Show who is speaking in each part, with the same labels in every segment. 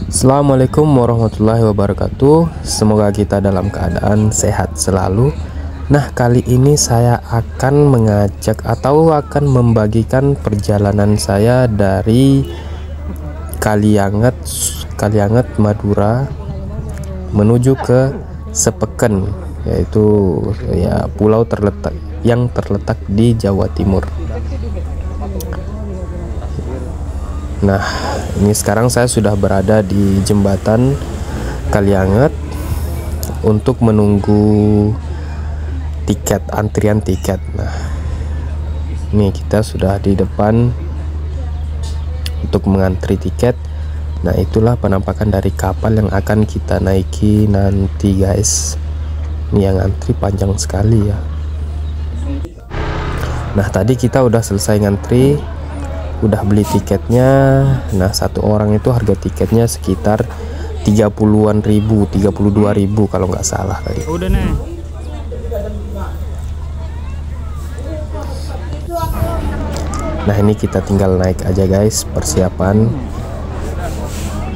Speaker 1: Assalamualaikum warahmatullahi wabarakatuh. Semoga kita dalam keadaan sehat selalu. Nah, kali ini saya akan mengajak atau akan membagikan perjalanan saya dari Kalianget, Madura menuju ke Sepeken, yaitu pulau yang terletak di Jawa Timur. Nah, ini sekarang saya sudah berada di jembatan Kalianget untuk menunggu antrian tiket. Nah, ini kita sudah di depan untuk mengantri tiket. Nah, itulah penampakan dari kapal yang akan kita naiki nanti, guys. Ini yang antri panjang sekali ya. Nah, tadi kita udah selesai ngantri, udah beli tiketnya. Nah, satu orang itu harga tiketnya sekitar 30-an ribu, 32.000 kalau nggak salah tadi.
Speaker 2: Udah nih.
Speaker 1: Nah, ini kita tinggal naik aja, guys. Persiapan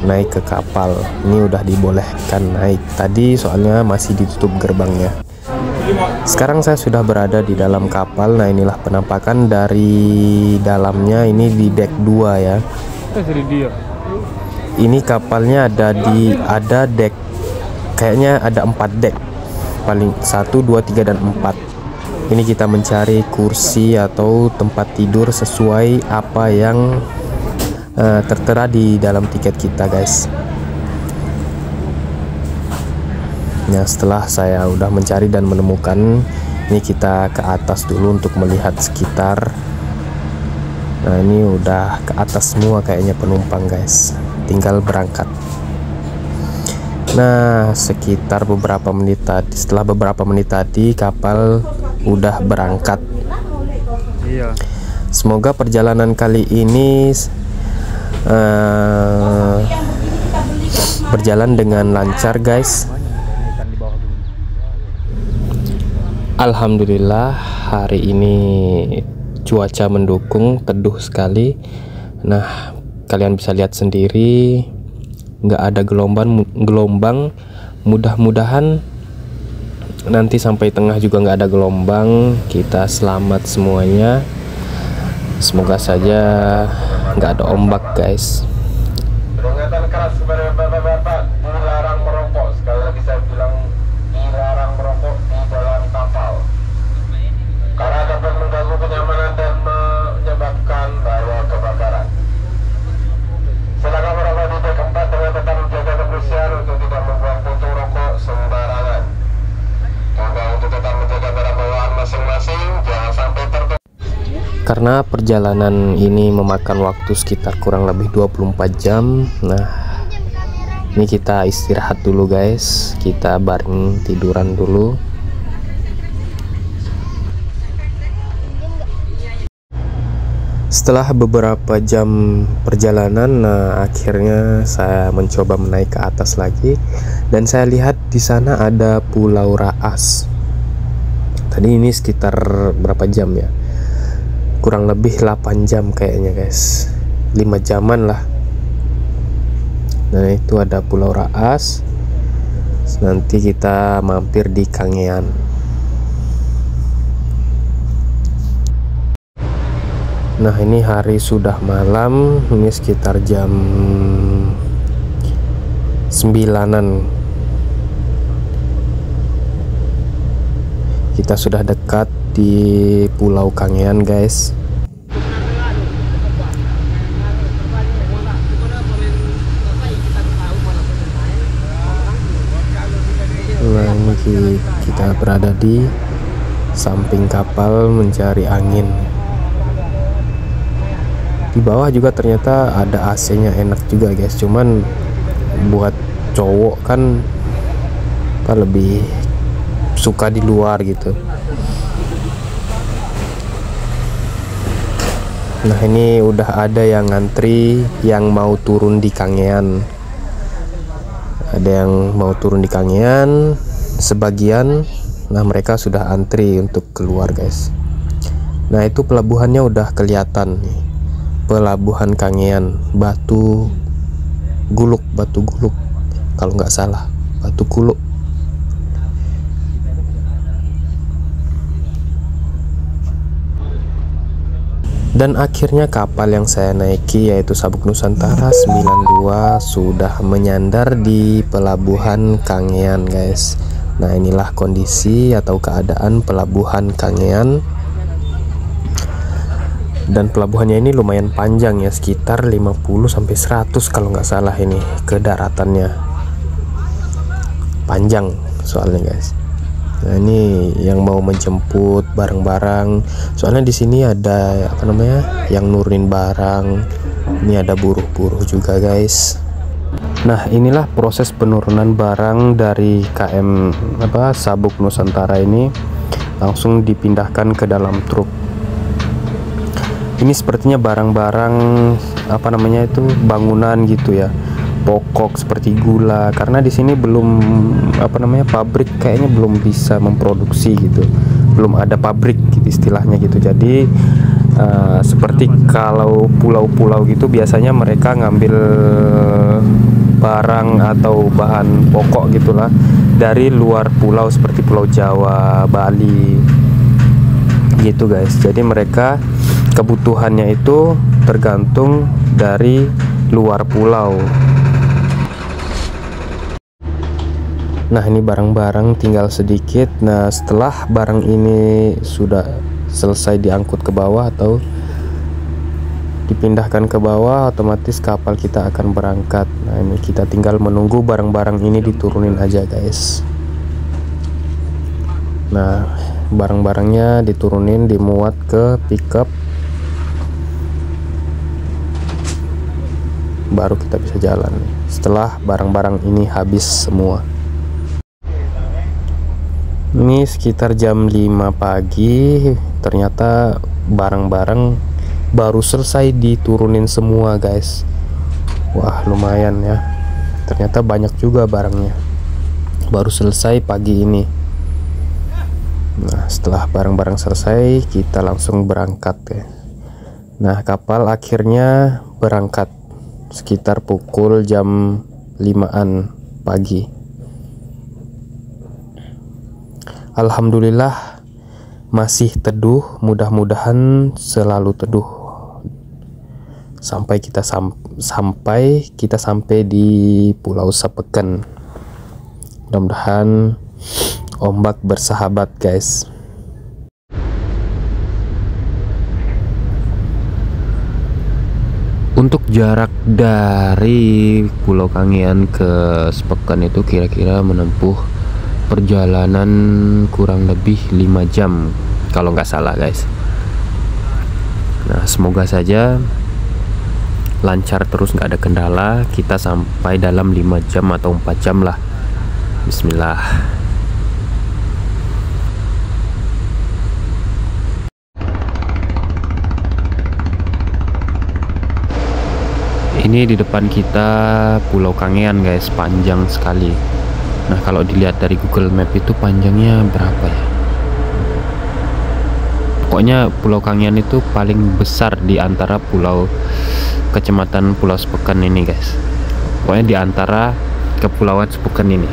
Speaker 1: naik ke kapal. Ini udah dibolehkan naik. Tadi soalnya masih ditutup gerbangnya. Sekarang saya sudah berada di dalam kapal. Nah, inilah penampakan dari dalamnya. Ini di deck 2 ya. Ini kapalnya ada deck, kayaknya ada 4 deck, paling 1, 2, 3 dan 4. Ini kita mencari kursi atau tempat tidur sesuai apa yang tertera di dalam tiket kita, guys. Nah, setelah saya udah mencari dan menemukan, ini kita ke atas dulu untuk melihat sekitar. Nah, ini udah ke atas semua kayaknya penumpang, guys. Tinggal berangkat. Nah, sekitar beberapa menit tadi, setelah beberapa menit tadi kapal udah berangkat.
Speaker 2: Iya.
Speaker 1: Semoga perjalanan kali ini berjalan dengan lancar, guys. Alhamdulillah, hari ini cuaca mendukung, teduh sekali. Nah, kalian bisa lihat sendiri, nggak ada gelombang. Mudah-mudahan nanti sampai tengah juga nggak ada gelombang, kita selamat semuanya. Semoga saja nggak ada ombak, guys.
Speaker 3: Peringatan keras kepada bapak-bapak, dilarang merokok. Sekali lagi saya bilang, dilarang merokok di dalam kapal, karena dapat mengganggu kenyamanan dan menyebabkan bahaya kebakaran. Silakan merokok di dek 4 dengan tetap menjaga kebersihan untuk tidak membuang puntung rokok sembarangan. Juga untuk tetap menjaga barang bawaan masing-masing, jangan sampai tertutup.
Speaker 1: Karena perjalanan ini memakan waktu sekitar kurang lebih 24 jam. Nah, ini kita istirahat dulu, guys. Kita bareng tiduran dulu. Setelah beberapa jam perjalanan, nah akhirnya saya mencoba menaik ke atas lagi, dan saya lihat di sana ada Pulau Raas. Tadi ini sekitar berapa jam ya? Kurang lebih 8 jam kayaknya, guys. 5 jaman lah. Nah, itu ada Pulau Raas. Nanti kita mampir di Kangean. Nah, ini hari sudah malam. Ini sekitar jam 9-an. Kita sudah dekat di Pulau Kangean, guys. Nah, ini kita berada di samping kapal mencari angin. Di bawah juga ternyata ada AC-nya, enak juga, guys. Cuman buat cowok kan lebih suka di luar gitu. Nah, ini udah ada yang ngantri yang mau turun di Kangean. Ada yang mau turun di Kangean sebagian. Nah, mereka sudah antri untuk keluar, guys. Nah, itu pelabuhannya udah kelihatan nih. Pelabuhan Kangean, batu Guluk, Batu Guluk kalau nggak salah, Batu Guluk. Dan akhirnya kapal yang saya naiki yaitu Sabuk Nusantara 92 sudah menyandar di pelabuhan Kangean, guys. Nah, inilah kondisi atau keadaan pelabuhan Kangean. Dan pelabuhannya ini lumayan panjang ya, sekitar 50 sampai 100 kalau nggak salah ini ke daratannya. Panjang soalnya, guys. Nah, ini yang mau menjemput barang-barang. Soalnya di sini ada apa namanya? Yang nurunin barang. Ini ada buruh-buruh juga, guys. Nah, inilah proses penurunan barang dari KM Sabuk Nusantara ini, langsung dipindahkan ke dalam truk. Ini sepertinya barang-barang apa namanya itu, bangunan gitu ya, pokok seperti gula, karena di sini belum apa namanya, pabrik kayaknya belum bisa memproduksi gitu, belum ada pabrik gitu istilahnya gitu. Jadi seperti kalau pulau-pulau gitu biasanya mereka ngambil barang atau bahan pokok gitulah dari luar pulau seperti Pulau Jawa, Bali gitu, guys. Jadi mereka kebutuhannya itu tergantung dari luar pulau. Nah, ini barang-barang tinggal sedikit. Nah, setelah barang ini sudah selesai diangkut ke bawah atau dipindahkan ke bawah, otomatis kapal kita akan berangkat. Nah, ini kita tinggal menunggu barang-barang ini diturunin aja, guys. Nah, barang-barangnya diturunin, dimuat ke pickup, baru kita bisa jalan setelah barang-barang ini habis semua. Ini sekitar jam 5 pagi, ternyata barang-barang baru selesai diturunin semua, guys. Wah, lumayan ya, ternyata banyak juga barangnya, baru selesai pagi ini. Nah, setelah barang-barang selesai kita langsung berangkat ya. Nah, kapal akhirnya berangkat sekitar pukul jam 5-an pagi. Alhamdulillah masih teduh, mudah-mudahan selalu teduh sampai kita sampai di Pulau Sepeken. Mudah-mudahan ombak bersahabat, guys. Untuk jarak dari Pulau Kangean ke Sepeken itu kira-kira menempuh perjalanan kurang lebih 5 jam kalau nggak salah, guys. Nah, semoga saja lancar terus, nggak ada kendala, kita sampai dalam 5 jam atau 4 jam lah. Bismillah. Ini di depan kita Pulau Kangean, guys, panjang sekali. Nah, kalau dilihat dari Google Map itu panjangnya berapa ya? Pokoknya Pulau Kangean itu paling besar di antara pulau kecamatan Pulau Sepeken ini, guys. Pokoknya di antara kepulauan Sepeken ini.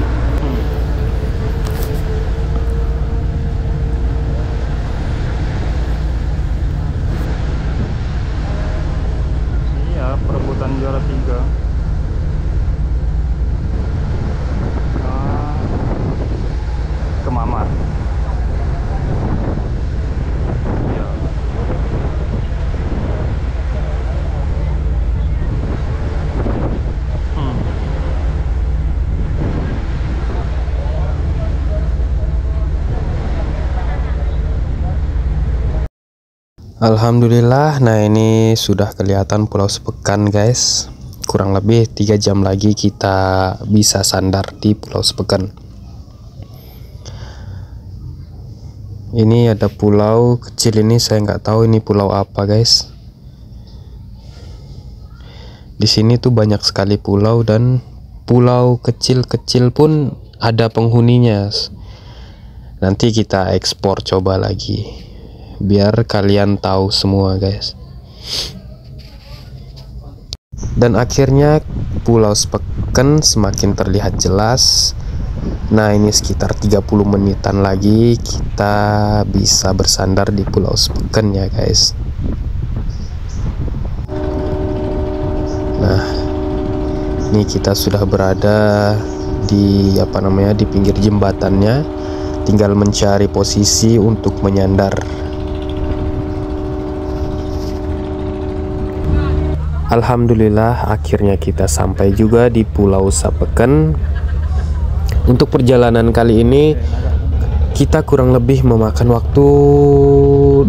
Speaker 2: Iya, perebutan juara 3. Ke Mamar. Iya.
Speaker 1: Alhamdulillah, nah ini sudah kelihatan Pulau Sepeken, guys. Kurang lebih 3 jam lagi kita bisa sandar di Pulau Sepeken. Ini ada pulau kecil ini, saya nggak tahu ini pulau apa, guys. Di sini tuh banyak sekali pulau, dan pulau kecil-kecil pun ada penghuninya. Nanti kita ekspor coba lagi biar kalian tahu semua, guys. Dan akhirnya Pulau Sepeken semakin terlihat jelas. Nah, ini sekitar 30 menitan lagi kita bisa bersandar di Pulau Sepeken ya guys. Nah, ini kita sudah berada di di pinggir jembatannya, tinggal mencari posisi untuk menyandar. Alhamdulillah akhirnya kita sampai juga di Pulau Sepeken. Untuk perjalanan kali ini kita kurang lebih memakan waktu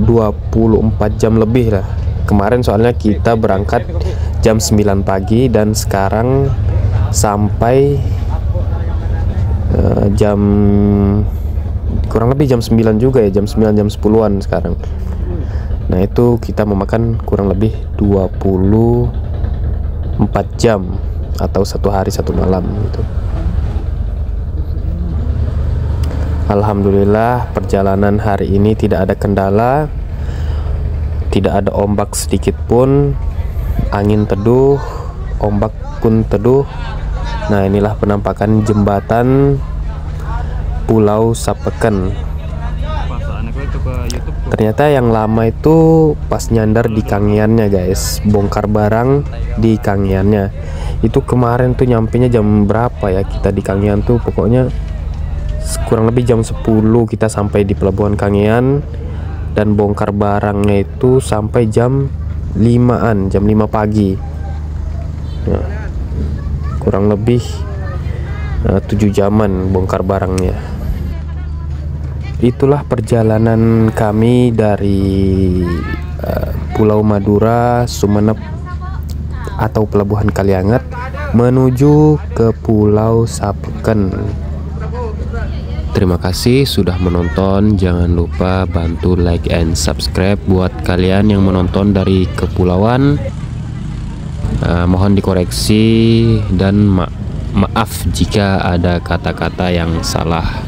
Speaker 1: 24 jam lebih lah. Kemarin soalnya kita berangkat jam 9 pagi dan sekarang sampai jam kurang lebih jam 9 juga ya, jam 9 jam 10-an sekarang. Nah, itu kita memakan kurang lebih 24 jam atau 1 hari 1 malam gitu. Alhamdulillah perjalanan hari ini tidak ada kendala, tidak ada ombak sedikit pun, angin teduh, ombak pun teduh. Nah, inilah penampakan jembatan Pulau Sepeken. Ternyata yang lama itu pas nyandar di Kangeannya guys, bongkar barang di Kangeannya. Itu kemarin tuh nyampenya jam berapa ya kita di Kangean tuh, pokoknya kurang lebih jam 10 kita sampai di pelabuhan Kangean, dan bongkar barangnya itu sampai jam 5-an, jam 5 pagi. Nah, kurang lebih 7 jaman bongkar barangnya. Itulah perjalanan kami dari Pulau Madura, Sumeneb atau Pelabuhan Kalianget menuju ke Pulau Sepeken. Terima kasih sudah menonton. Jangan lupa bantu like and subscribe buat kalian yang menonton dari kepulauan. Mohon dikoreksi dan maaf jika ada kata-kata yang salah.